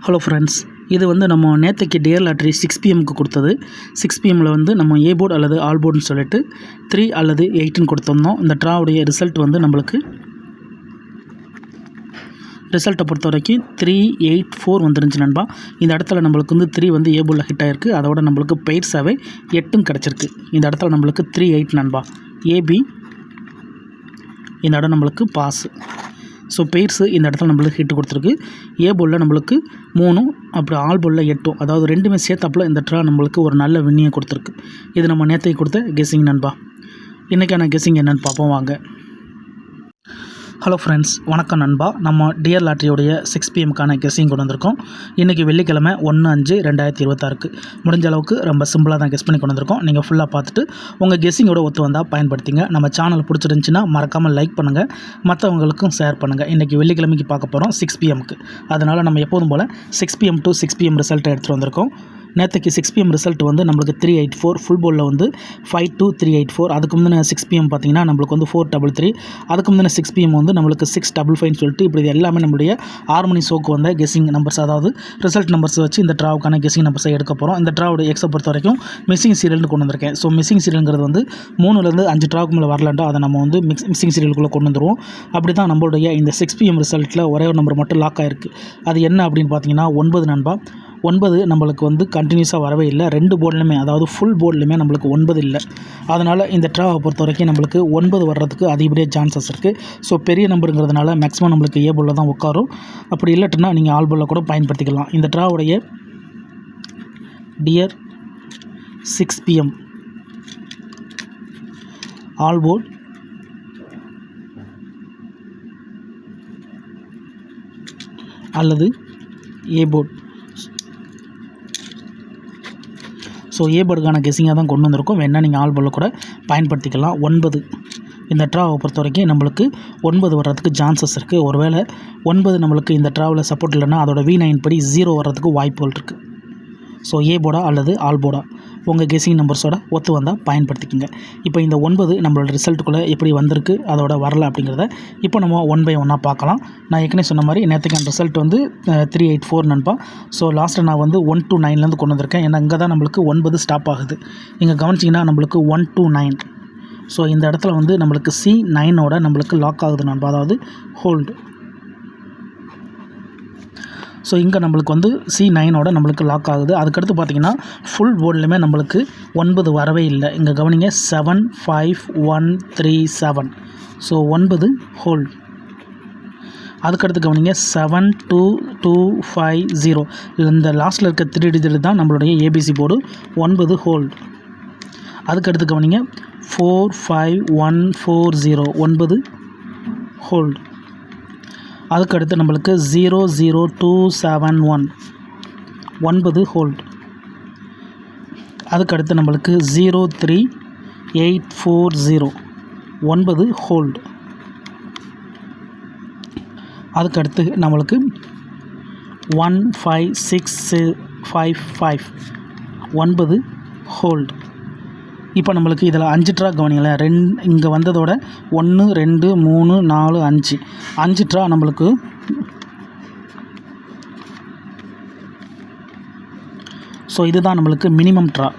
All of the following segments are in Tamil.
ஹலோ ஃப்ரெண்ட்ஸ், இது நம்ம நேற்றுக்கு டியர் லாட்ரி 6 PM கொடுத்தது. 6 PMல நம்ம ஏ போர்டு அல்லது ஆல் போர்டுன்னு சொல்லிட்டு 3 அல்லது 8ன்னு கொடுத்துருந்தோம். இந்த ட்ராவுடைய ரிசல்ட் நம்மளுக்கு ரிசல்ட்டை பொறுத்த வரைக்கும் 384 வந்துருந்துச்சு நண்பா. இந்த இடத்துல நம்மளுக்கு 3 ஏ போர்டில் ஹிட் ஆகிருக்கு. அதோட நம்மளுக்கு பெயர்ஸாகவே 8ம் கிடச்சிருக்கு. இந்த இடத்துல நம்மளுக்கு 38 நண்பா. ஏபி இந்த இடம் நம்மளுக்கு பாஸு. ஸோ பெயர்ஸு இந்த இடத்துல நம்மளுக்கு ஹிட்டு கொடுத்துருக்கு. ஏ போர்டில் நம்மளுக்கு 3, அப்புறம் ஆல் போர்டில் 8, அதாவது ரெண்டுமே சேர்த்தாப்பில் இந்த ட்ரா நம்மளுக்கு ஒரு நல்ல வின்னியை கொடுத்துருக்கு. இது நம்ம நேற்றைக்கு கொடுத்த கெஸ்ஸிங் நண்பா. இன்றைக்கான கெஸ்ஸிங் என்னென்னு பார்ப்போம் வாங்க. ஹலோ ஃப்ரெண்ட்ஸ், வணக்கம் நண்பா. நம்ம டியர் லாட்ரியோடைய 6 PMக்கான கெஸ்ஸிங் கொண்டு வந்திருக்கோம். இன்றைக்கி வெள்ளிக்கிழமை 1/5/2026. முடிஞ்ச அளவுக்கு ரொம்ப சிம்பிளாக தான் கெஸ் பண்ணி கொண்டு வந்திருக்கோம். நீங்கள் ஃபுல்லாக பார்த்துட்டு உங்கள் கெஸ்ஸிங்கோட ஒத்து வந்தால் பயன்படுத்திங்க. நம்ம சேனல் பிடிச்சிருந்துச்சின்னா மறக்காமல் லைக் பண்ணுங்கள், மற்றவங்களுக்கும் ஷேர் பண்ணுங்கள். இன்றைக்கி வெள்ளிக்கிழமைக்கு பார்க்க போகிறோம் 6 PMக்கு. அதனால் நம்ம எப்போதும் போல் 6 PM to 6 PM ரிசல்ட்டை எடுத்துகிட்டு வந்திருக்கோம். நேற்றுக்கு 6 PM ரிசல்ட் நம்மளுக்கு 384, ஃபுல் போர்டில் 52384. அதுக்கு முந்தின 6 PM பார்த்திங்கன்னா நம்மளுக்கு 433. அதுக்கு முந்தின 6 PM நம்மளுக்கு 655 சொல்லிட்டு இப்படி எல்லாமே நம்மளுடைய 6 மணி ஷோக்கு வந்த கெஸ்ஸிங் நம்பர்ஸ், அதாவது ரிசல்ட் நம்பர்ஸ் வச்சு இந்த ட்ராவுக்கான கெஸ்ஸிங் நம்பர்ஸை எடுக்க போகிறோம். இந்த ட்ராவுடைய எக்ஸை பொறுத்த வரைக்கும் மிஸ்ஸிங் சீரியல்னு கொண்டு வந்திருக்கேன். ஸோ மிஸ்ஸிங் சீரியல்ங்கிறது 3லேருந்து 5 ட்ராவுக்கு மேலே வரலாண்டா அதை நம்ம மிஸ்ஸிங் சீரியலுக்குள்ளே கொண்டு வந்துடுவோம். அப்படி தான் நம்மளுடைய இந்த 6 PM ரிசல்ட்டில் ஒரே ஒரு நம்பர் மட்டும் லாக் ஆகிருக்கு. அது என்ன அப்படின்னு பார்த்தீங்கன்னா 9 நண்பா. 9 நம்மளுக்கு கண்டினியூஸாக வரவே இல்லை. 2 போர்ட்லையுமே, அதாவது ஃபுல் போர்ட்லையுமே நம்மளுக்கு 9 இல்லை. அதனால் இந்த ட்ராவை பொறுத்த வரைக்கும் நம்மளுக்கு 9 வர்றதுக்கு அதிகப்படியாக சான்சஸ் இருக்குது. ஸோ பெரிய நம்பருங்கிறதுனால மேக்ஸிமம் நம்மளுக்கு ஏ போர்டில் தான் உட்காரும். அப்படி இல்லட்டுன்னா நீங்கள் ஆல் போர்டில் கூட பயன்படுத்திக்கலாம். இந்த ட்ராவுடைய டியர் 6 PM ஆல் போர்ட் அல்லது ஏ போர்ட். ஸோ ஏ போர்டுக்கான கெஸ்ஸிங்காக தான் கொண்டு வந்திருக்கோம். வேணால் நீங்கள் ஆல் போர்டில் கூட பயன்படுத்திக்கலாம். 9 இந்த ட்ராவை பொறுத்த வரைக்கும் நம்மளுக்கு 9 வர்றதுக்கு சான்சஸ் இருக்குது. ஒருவேளை 9 நம்மளுக்கு இந்த ட்ராவில் சப்போர்ட் இல்லைன்னா அதோட V9 படி 0 வர்றதுக்கு வாய்ப்புகள் இருக்குது. ஸோ ஏ போர்டா அல்லது ஆல் போர்டா உங்கள் கெஸ்ஸிங் நம்பர்ஸோட ஒத்து வந்தால் பயன்படுத்திக்கோங்க. இப்போ இந்த 9 நம்மளோட ரிசல்ட்டுக்குள்ளே எப்படி வந்திருக்கு, அதோட வரல அப்படிங்கிறத இப்போ நம்ம 1 by 1 பார்க்கலாம். நான் ஏற்கனவே சொன்ன மாதிரி நேற்றுக்கான ரிசல்ட் 384 நண்பா. ஸோ லாஸ்ட்டு நான் 1 to 9லேருந்து கொண்டு வந்திருக்கேன். ஏன்னா இங்கே தான் நம்மளுக்கு 9 ஸ்டாப் ஆகுது. இங்கே கவனிச்சிங்கன்னா நம்மளுக்கு 1 to 9. ஸோ இந்த இடத்துல நம்மளுக்கு C9ஓட நம்மளுக்கு லாக் ஆகுது நண்பா, அதாவது ஹோல்டு. ஸோ இங்கே நம்மளுக்கு C9ஓட நம்மளுக்கு லாக் ஆகுது. அதுக்கடுத்து பார்த்திங்கன்னா ஃபுல் போர்ட்லையுமே நம்மளுக்கு 9 வரவே இல்லை. இங்கே கவனிங்க 75137. So 9 hold. அதுக்கடுத்து கவனிங்க 72250. இந்த லாஸ்ட்டில் இருக்க 3 டிஜிட் தான் நம்மளுடைய ஏபிசி போர்டு. 9 ஹோல்டு. அதுக்கடுத்து கவனிங்க 45140. 9 ஹோல்டு. அதுக்கடுத்து நம்மளுக்கு 00271. 9 ஹோல்டு. அதுக்கடுத்து நம்மளுக்கு 03840. 9 ஹோல்டு. அதுக்கடுத்து நம்மளுக்கு 15655. 9 ஹோல்டு. இப்போ நம்மளுக்கு இதில் 5 ட்ரா கவனிங்களேன். இங்கே வந்ததோட 1 2 3 4 5 ட்ரா நம்மளுக்கு. ஸோ இதுதான் நம்மளுக்கு மினிமம் ட்ரா.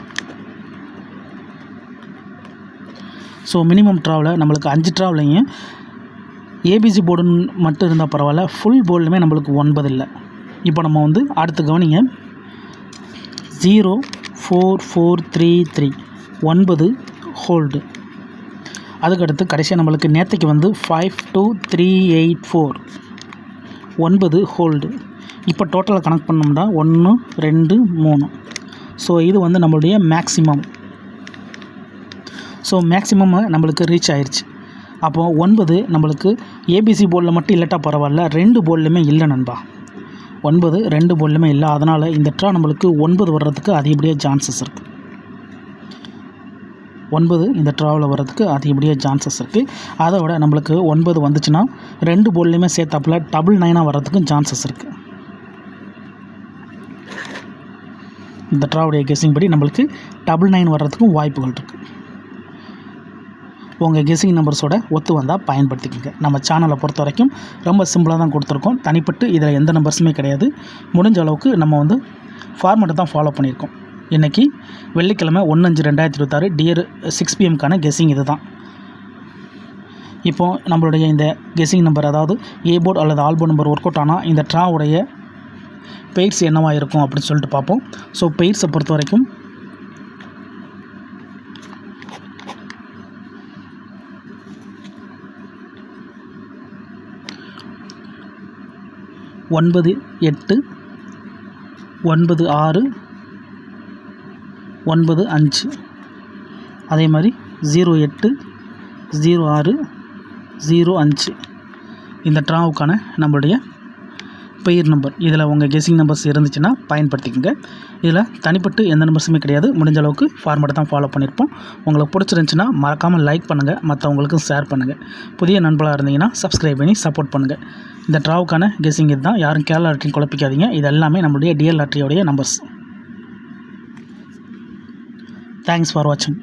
ஸோ மினிமம் ட்ராவில் நம்மளுக்கு 5 ட்ராவிலையும் ஏபிசி போர்டுன்னு மட்டும் இருந்தால் பரவாயில்ல, ஃபுல் போர்டுலையுமே நம்மளுக்கு 9 இல்லை. இப்போ நம்ம அடுத்து கவனிங்க 04433. 9 ஹோல்டு. அதுக்கடுத்து கடைசியாக நம்மளுக்கு நேற்றுக்கு 52384. 9 ஹோல்டு. இப்போ டோட்டலாக கனெக்ட் பண்ணோம்னா 1 2 3. ஸோ இது நம்மளுடைய மேக்ஸிமம். ஸோ மேக்ஸிமம் நம்மளுக்கு ரீச் ஆயிடுச்சு. அப்போது 9 நம்மளுக்கு ஏபிசி போர்டில் மட்டும் இல்லட்டா பரவாயில்ல, 2 போர்ட்லையுமே இல்லை நண்பா. 9 2 போர்ட்லையுமே இல்லை. அதனால் இந்த ட்ரா நம்மளுக்கு 9 வர்றதுக்கு அதிகப்படியாக சான்சஸ் இருக்குது. 9 இந்த ட்ராவில் வர்றதுக்கு அதிகப்படியாக சான்சஸ் இருக்குது. அதை விட நம்மளுக்கு 9 வந்துச்சுன்னா 2 போர்ட்லையுமே சேர்த்தாப்பில் 9 வர்றதுக்கும் சான்சஸ் இருக்குது. இந்த ட்ராவுடைய கெஸ்ஸிங் படி நம்மளுக்கு 9 வர்றதுக்கும் வாய்ப்புகள் இருக்குது. உங்கள் கெஸ்ஸிங் நம்பர்ஸோட ஒத்து வந்தால் பயன்படுத்திக்கோங்க. நம்ம சேனலை பொறுத்த வரைக்கும் ரொம்ப சிம்பிளாக தான் கொடுத்துருக்கோம். தனிப்பட்டு இதில் எந்த நம்பர்ஸுமே கிடையாது. முடிஞ்ச அளவுக்கு நம்ம ஃபார்மேட்டை தான் ஃபாலோ பண்ணியிருக்கோம். இன்றைக்கி வெள்ளிக்கிழமை 1/5/2026 டியர் 6 PM கெஸ்ஸிங் இது தான். இப்போது நம்மளுடைய இந்த கெஸ்ஸிங் நம்பர், அதாவது ஏ போர்டு அல்லது all board number work out ஆனால் இந்த ட்ராவுடைய பெய்ட்ஸ் என்னவாக இருக்கும் அப்படின்னு சொல்லிட்டு பார்ப்போம். ஸோ பெய்ட்ஸை பொறுத்த வரைக்கும் 9-8 9-6 9-5, அதே மாதிரி 08 06 05 இந்த ட்ராவுக்கான நம்மளுடைய பெயர் நம்பர். இதில் உங்கள் கெஸ்ஸிங் நம்பர்ஸ் இருந்துச்சுன்னா பயன்படுத்திக்கோங்க. இதில் தனிப்பட்டு எந்த நம்பர்ஸுமே கிடையாது. முடிஞ்ச அளவுக்கு ஃபார்மேட்டை தான் ஃபாலோ பண்ணியிருப்போம். உங்களுக்கு பிடிச்சிருந்துச்சின்னா மறக்காமல் லைக் பண்ணுங்கள், மற்றவங்களுக்கும் ஷேர் பண்ணுங்கள். புதிய நண்பர்களாக இருந்தீங்கன்னா சப்ஸ்கிரைப் பண்ணி சப்போர்ட் பண்ணுங்கள். இந்த ட்ராவுக்கான கெஸ்ஸிங் இது தான். யாரும் கேரளா லாட்டரி குழப்பிக்காதீங்க. இது எல்லாமே நம்மளுடைய டிஎல் லாட்டரியோடைய நம்பர்ஸ். தேங்க்ஸ் ஃபார் வாட்சிங்.